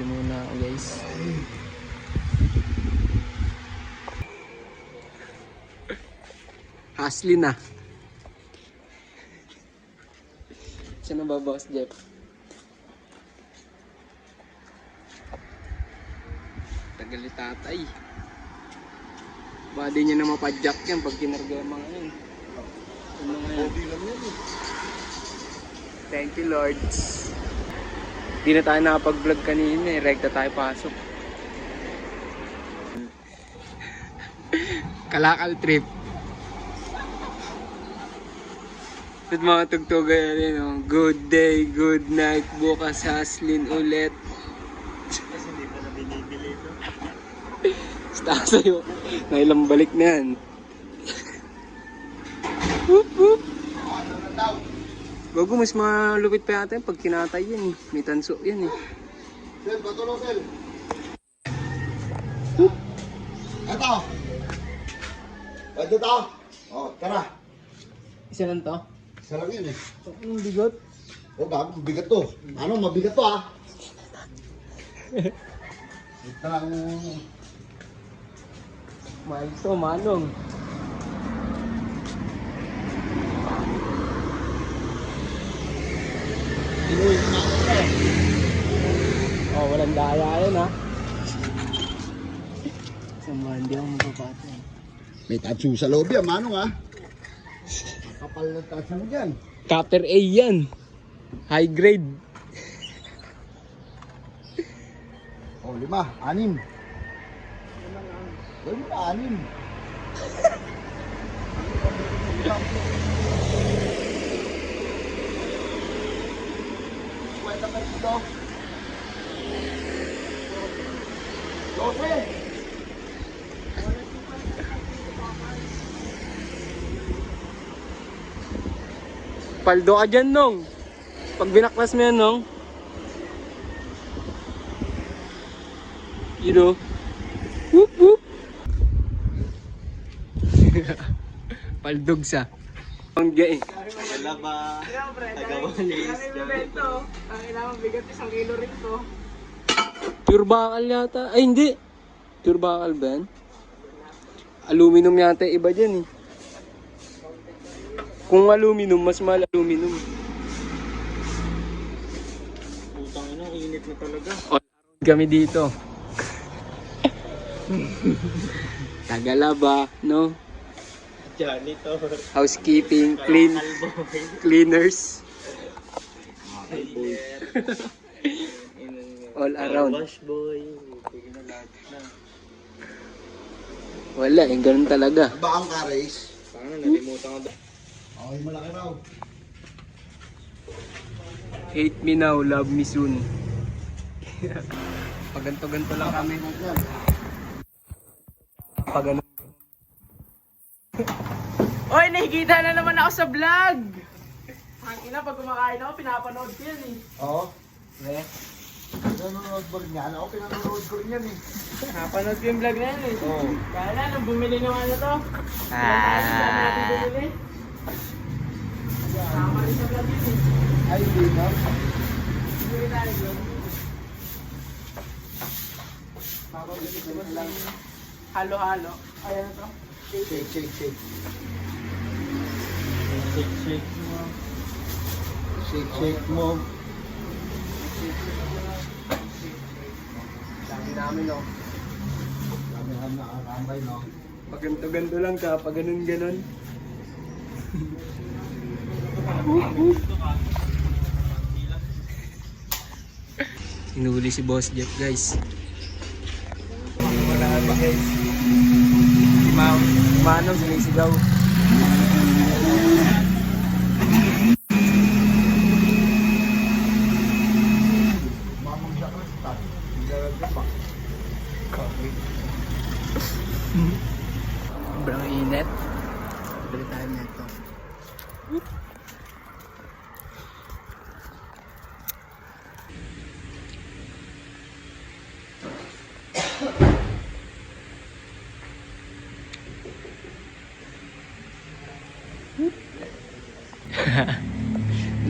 Kape muna ako guys. Haslin na. Siya na ba, Boss Jeff? Tagal ni tatay. Baka di niya na mapadjak yan pag kinarga yung mga yan. Thank you, Lord. Di na tayo nakapag-vlog kanina eh. Rekta tayo pasok. Kalakal trip. At mga tugtugan yan, oh. Good day, good night. Bukas haslin ulit. Kasi hindi pa na binibili ito. Basta sa'yo. Nailang balik na yan. Whoop, whoop. Gago, mas malupit pa yata yan pag kinatay yan eh. May tanso yan eh. Sir, patulong sir. Whoop. Ito. Pwede ito. O, tara. Isa lang to? Isa lang yun eh. Anong bigot? O, gago, mabigat to. Ano, mabigat to ah. Ito lang. Mahal to, manong. Inuwi na ako ito. Oh, walang daya yan ha. Sama, hindi ako mapapatay. May tatsu sa loob yan, manong ah. Kapal na tatsu mo dyan. Copper A yan. High grade. O, 5, 6. Gawin na, 6. Kwenta ka dito. 12. Paldo ka dyan, Nong. Pag binaklas mo yan, Nong. You know. Whoop, whoop. Paldog sa. Ang gay. Laba. Tagawalis. Ang kailangan bigat 1 kilo rin to. Pure bakal yata. Ay, hindi. Pure bakal ba yan? Aluminum yata yung iba dyan eh. Kung aluminum, mas mahal aluminum. Putang ina, init na talaga. All around kami dito. Tagalaba, no? Janitor. Housekeeping, Kalboy. cleaners. Kalboy. All around. Wash boy. Tignan na lahat na. Wala, yung ganun talaga. Ba ang ka-race? Paano nalimutan ko doon? Okay, malaki raw. Hate me now, love me soon. Paganto-ganto lang kami. Pagano. Oy, nakikita na naman ako sa vlog! Ang ina, pag kumakain ako, pinapanood ko yan eh. Oo. Eh, Pinanonood mo rin yan. Ako pinanonood ko rin yan eh. Napanood ko yung vlog na yan eh. Oo. Kaya na, nung bumili ng ano to. Saan natin bumili? Tama rin sa vlog yun eh. Ay, hindi na. Bumili tayo doon. Halo-halo. Ayan na to. Shake, shake, shake. shake, shake. Shake, shake mo. Sabi namin, no? Kami ang nakakambay, no? Paganto-ganto lang ka, pag ganun-ganon. Hinuli si Boss Jeff, guys. Wala ba, guys? Si Manong sinisigaw. Mamang siya ka, stop. Lalagyan pa. Sobrang init. Bili tayo nito.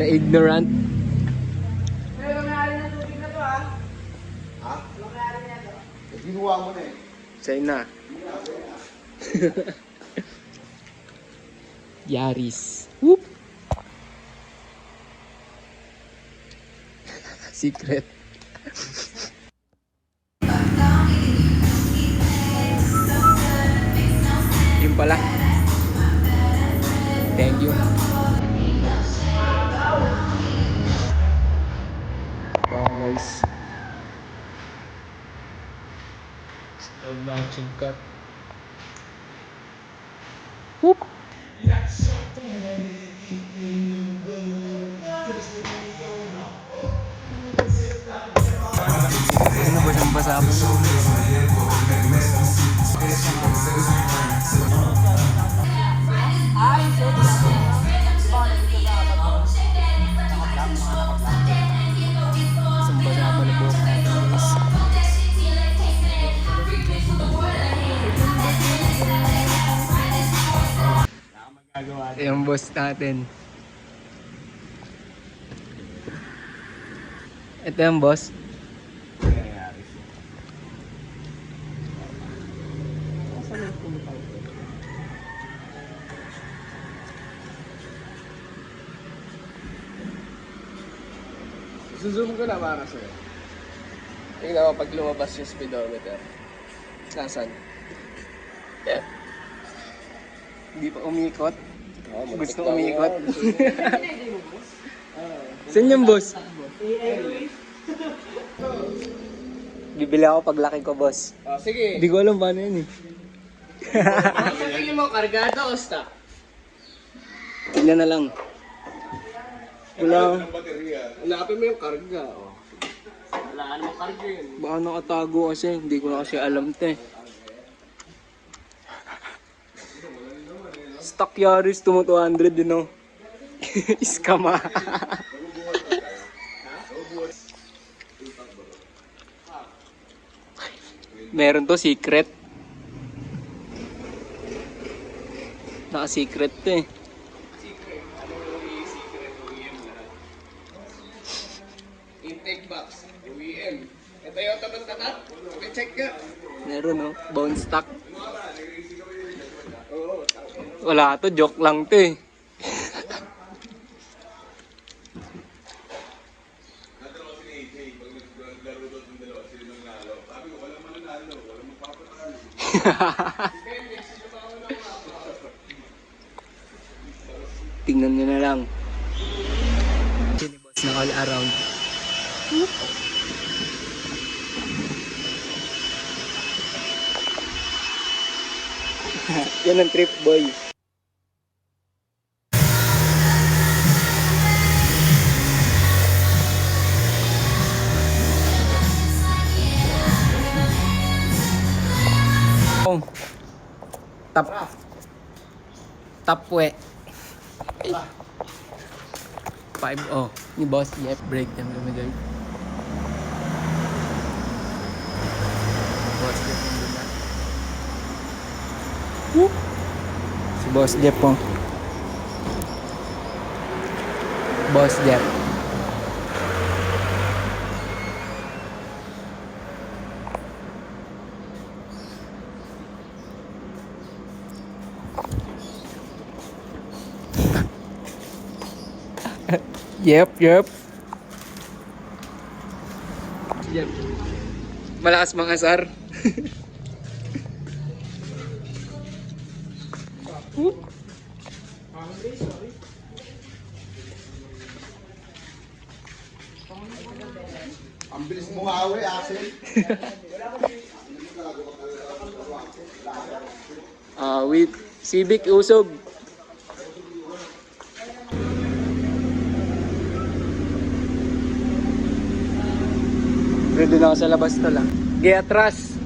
Na ignorant. Pero may alin ng tubig na to ah. Ha? Ginawa mo na eh. Sa'yo na. Yaris. Whoop! Secret. Yun pala. Thank you. Wow guys. Still matching cut. Whoop! Ano ba siyang basa po? Isang basa pa na buhok natin guys. Yung boss natin. Ito yung boss. Zoom ko na para sa'yo. Tingnan mo pag lumabas yung speedometer. Nasaan? Yeah. Hindi pa umikot. Oh, Gusto umikot. Saan yung boss? Bibili ako paglaki ko, boss. Oh, sige. Hindi ko alam paano yun eh. Sa tingin mo, kargado o stock? Tignan na lang. Wala. Hanapin mo yung karga. Oh. Wala mo karga yun. Baka nakatago kasi. Hindi ko na kasi alam te. Stock Yaris tumo 200 din oh. Iskama. Meron to secret. Naka-secret to eh. Intake box. OEM. Ito yung tatat-tatat. I-check ka. Meron oh. Bone stock. Wala to. Joke lang to eh. Tingnan nyo na lang. Sinibos na all around. Yan ang trip boy. Oh. Tapwe. 5-0. Ni boss left break time kami guys. Boss Jeff ang ganda. Si Boss Jeff po. Boss Jeff. Yep. Yep. Malakas mangasar. Ang bilis mo maawi, Axel. With Civic Usog. Ready na ako sa labas to lang. Gaya atras.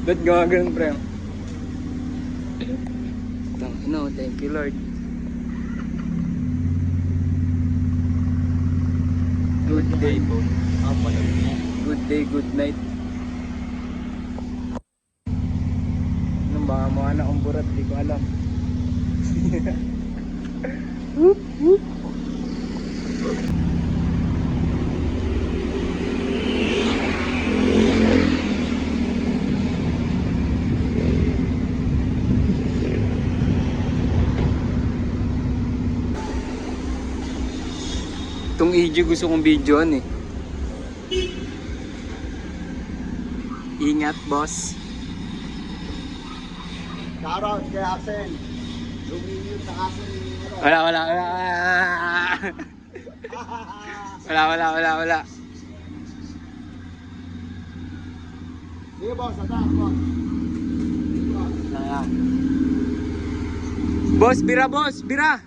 Ba't gumagano'n pre? No, thank you Lord. Good day po. Good day, good night. Anong baka mga na akong burat, di ko alam. Whoop, whoop. video, gusto kong videoan eh. Ingat, boss. Shoutout kay Axel. Lumiyot sa aso ni ano. Wala. Wala. Sige boss, atas boss. Boss, bira.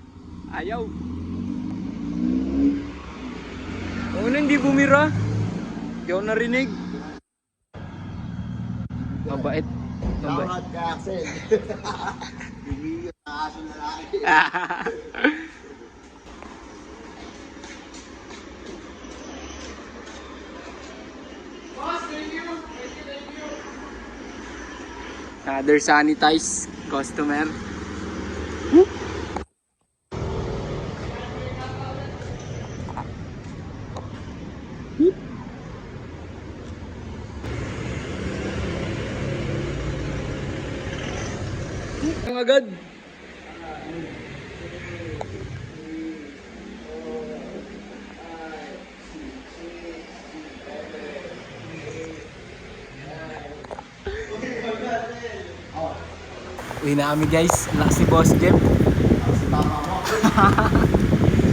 Ayaw. Ano hindi bumira? Hindi ako narinig. Mabait. Shoutout kay Axel. Lumiyot sa aso na lalaki. Another sanitized customer. Ang agad. Uwi na kami guys. Lakas si Boss Jeff.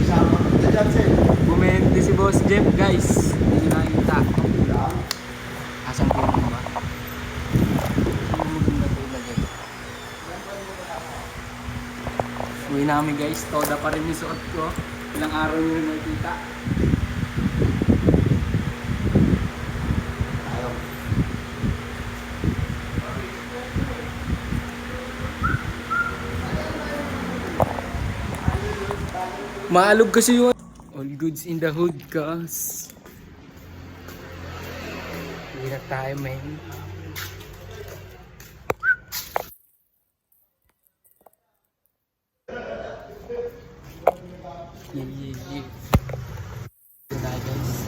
Shoutout kay Jansen. Bumente si Boss Jeff guys. Hindi nakita. Asan po yung ba? Uwi na kami guys. Toda pa rin yung suot ko. Ilang araw nyo yung nakita. Maalog kasi yung all goods in the hood, cuz. Uwi na tayo, man. Yeah. Uwi na tayo, guys.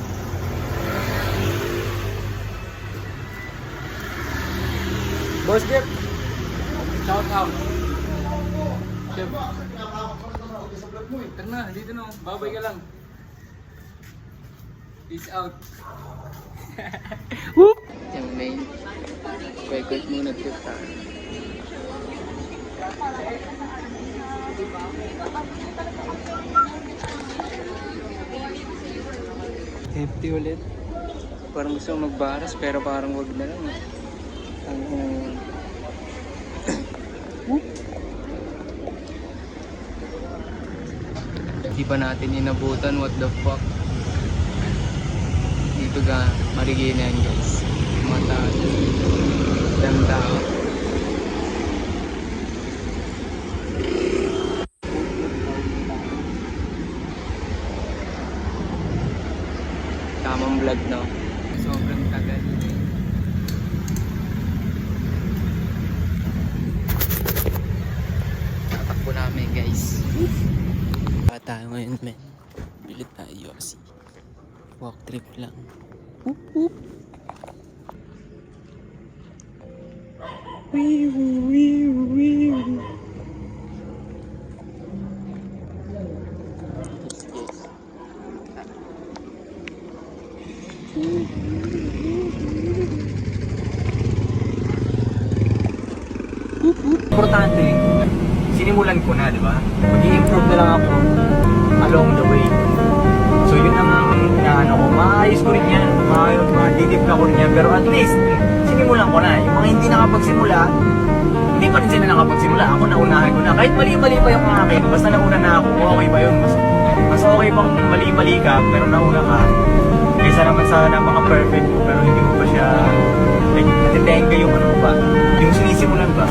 Boss Jeff! Shout out! Jeff! Tara na, dito na. Babay ka lang. Peace out. Whoop! Yung main. Kwek-kwek muna trip tayo. Empty ulit. Parang gusto magbaras pero parang wag na lang. Whoop! Hindi pa natin inabutan, what the fuck. Dito ga, Marikina yan guys. Mata, danda. Tamang vlog no. Sobrang tagal. Tatakbo namin guys. Tayo ngayon men. Bilit tayo kasi walk trip lang. Whoop whoop. Wee. Importante, sinimulan ko na, di ba? Mag-i-improve na lang ako along the way. So yun ang inaano ko, maayos ko rin yan, madidip ka ko rin yan, pero at least, sinimulan ko na. Yung mga hindi nakapagsimula, hindi pa rin sila nakapagsimula. Ako naunahan ko na. Kahit mali-mali pa yung akin, basta nauna na ako, okay ba yun? Mas okay pang mali-mali ka, pero nauna ka. Kaysa naman sa napaka-perfect mo, pero hindi mo pa siya, like, natindahin ka yung ano ba, yung sinisimulan ba?